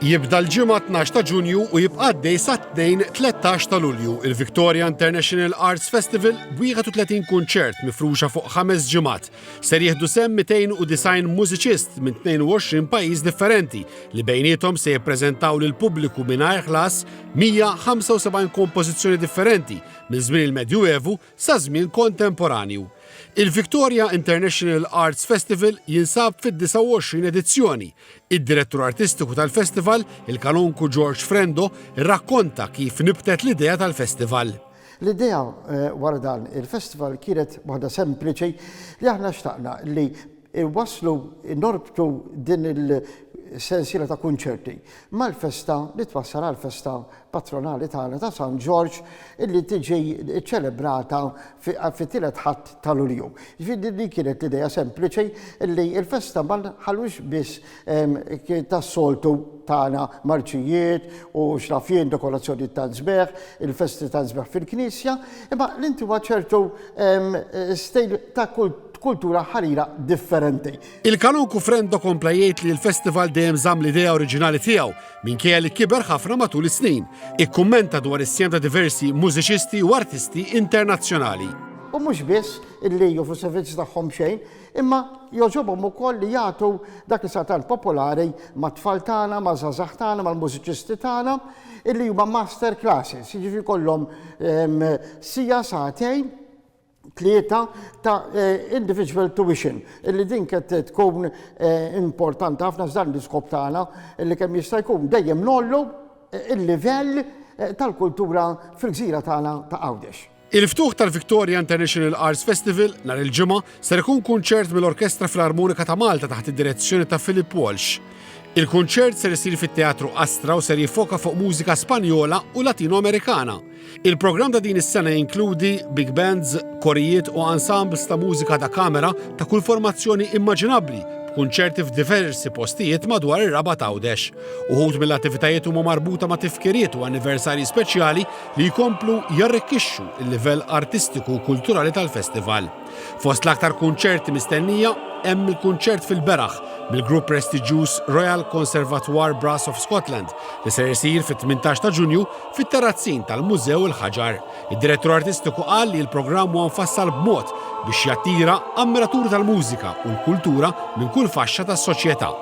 Jibda l-ġimgħa 12 ta' Ġunju u jibqa' għaddej sa 2-13 ta' Lulju il-Victoria International Arts Festival b'31 kunċert mifruxa fuq 5 ġimgħat. Ser jieħdu sehem 290 mużiċist minn 22 pajjiż differenti li bejniethom se jippreżentaw lil pubbliku mingħajr ħlas 175 kompożizzjoni differenti minn żmien il-Medju Evu sa żmien kontemporanju. Il-Victoria International Arts Festival jinsab fid-29 edizzjoni. Id-direttur artistiku tal-festival, il-kanonku George Frendo, rrakkonta kif nibtet l-idea tal-festival. L-idea wara dan il-festival kienet waħda sempliċi li aħna xtaqna li waslu norbtu din il-sensiela ta' kunċerti mal-festa li twassal għal-festa patronali tagħna ta' San George illi tiġi ċelebrata fit-tielet ħadd ta' Lulju. Ġifieri kienet l-idea sempliċi illi il-festa ma nħallux biss tas-soltu tagħna marċijiet u xrafien dekorazzjoni ta' sbeħ, il-festi ta' sbeħ fil-Knisja, imma l-inti ċertu stil ta' kultura ħarira differenti. Il-kanonku Frendo kompla jgħid li l-festival dejjem żamm l-idea oriġinali tiegħu minkejja li kiber ħafna matul is-snin. Ikkummenta dwar is-sjem ta' diversi mużiċisti u artisti internazzjonali. U mhux biss illi joffru servizzi tagħhom xejn, imma jogħġobhom ukoll li jagħtu dak li sar popolari mat-tfal tagħna, ma' żgħażagħ tagħna, mal-mużiċisti tagħna illi huma master classes, jiġifieri kollhom sija sagħtejn tlieta ta' individual tuition, illi din qed tkun importanti ħafna f'dan l-iskop tagħna illi kemm jista' jkun dejjem nollu il-livell tal-kultura fil-gżira tagħna ta' Għawdex. Il-ftuħ tal-Victoria International Arts Festival nhar il-ġimgħa ser ikun kunċert mill-Orkestra Filarmonika ta' Malta taħt id-direzzjoni ta' Philip Walsh. Il-kunċert ser isir fit-Teatru Astra u ser jiffoka fuq mużika Spanjola u Latino-Amerikana. Il-programm ta' din is-sena jinkludi big bands, korijiet u ensembles ta' mużika da' kamera ta' kull formazzjoni immaġinabbli, b'kunċerti f'diversi postijiet madwar ir-Raba' ta' Għawdex. Uħud mill-attivitajiet huma marbuta ma' tifkiriet u anniversarji speċjali li jkomplu jarrikkixxu il-livell artistiku u kulturali tal-festival. Fost l-aktar kunċerti mistennija hemm il-kunċert fil-Beraħ mill-grupp prestiġjuż Royal Conservatoire Brass of Scotland li ser isir fit-18 ta' Ġunju fit-terrazzin tal-Mużew il-Ħaġar. Id-direttur artistiku qal li l-programm huwa mfassal b'mod biex jattira ammiraturi tal-mużika u l-kultura minn kull faxxa tas-soċjetà.